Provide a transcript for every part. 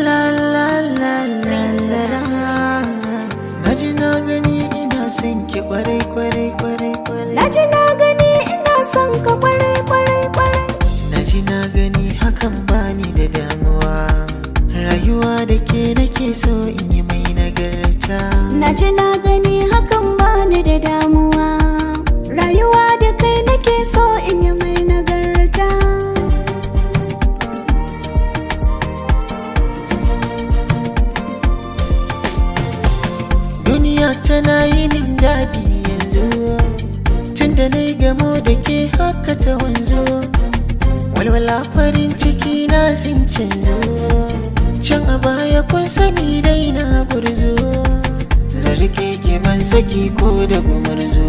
La la la la la la. Naji na gani ina son ki kwarai kwarai kwarai kwarai. Naji na gani ina son ka kwarai kwarai kwarai. Naji na gani hakan bani da damuwa. Rayuwa da ke nake so in yi mai nagarta. Naji na gani hakan bani da damuwa. Rayuwa da kai nake so in yi mai nagarta. Duniya tana yi min daɗi yanzu, tunda na gamo da ke haka ta wanzu. Walwala farin ciki na sun canzo, can a baya kun sani dai na burzo. Zarge ki ban saki ko da gumurzo,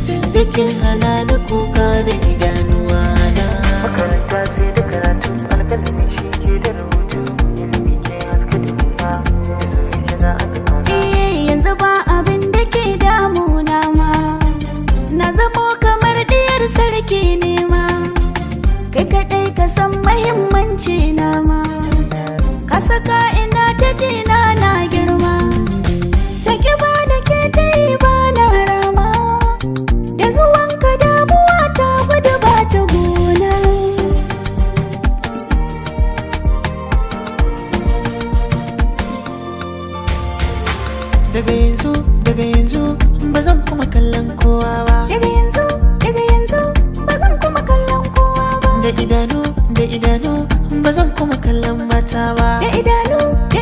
tunda kin hana ni kuka da idanuwa na. Makaranta sai da karatu, alƙalami shi ke da rubutu. Ilimi ke haska duniya, da soyayya za a ga kauna. Yanzu ba abin da ke damuna ma, na zamo kamar diyar sarki ne ma. Kai kaɗai ka san mahimmanci na ma, ka saka ina ta jina na girma. Saki ba da ke ta yi ba na rama, da zuwanka damuwa ta gudu ba ta gona. Daga yanzu ba zan kuma kallon kowa ba. Daga yanzu ba zan kuma kallon kowa ba. Da idanu ba zan kuma kallon mata ba. Da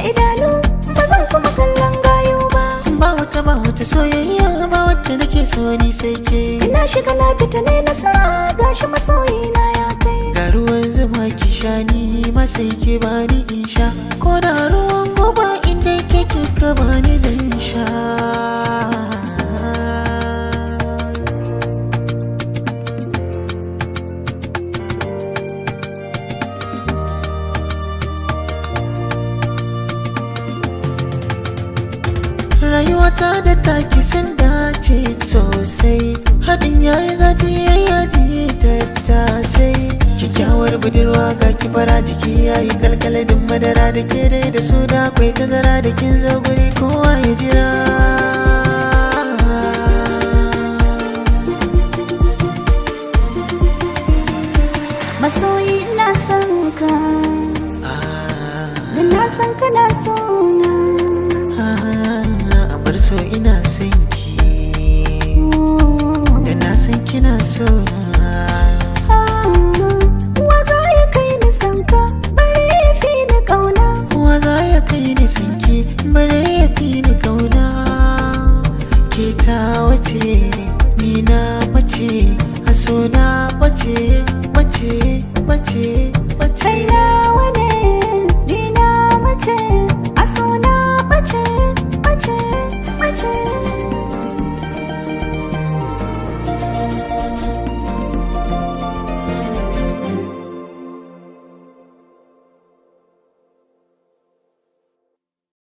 idanu ba zan kuma kallon gayu ba. Ba wata soyayya ba wacce nake so ni sai ke. Ina shiga na fita ne nasara, gashi masoyina ya kai. Ga ruwan zuma ki sha ni ma sai ke bani in sha. Ko da ruwan goba inda kike ka bani zan sha. Rayuwata da taki sun dace sosai, haɗin yayi zafi yayi yaji tattasai. Kyakkyawar budurwa ga kibara jiki yayi kalkaladin madara da ke dai da su da akwai tazara da kin zo guri kowa ya jira. Masoyi ina son ka, da na san kana so na. Bar so ina son ki, da na san kina so na. Wa za ya kai ni san ka, bare ya fi ni ƙauna. Wa za ya kai ni san ki, bare ya fi ni ƙauna. Ke ta wace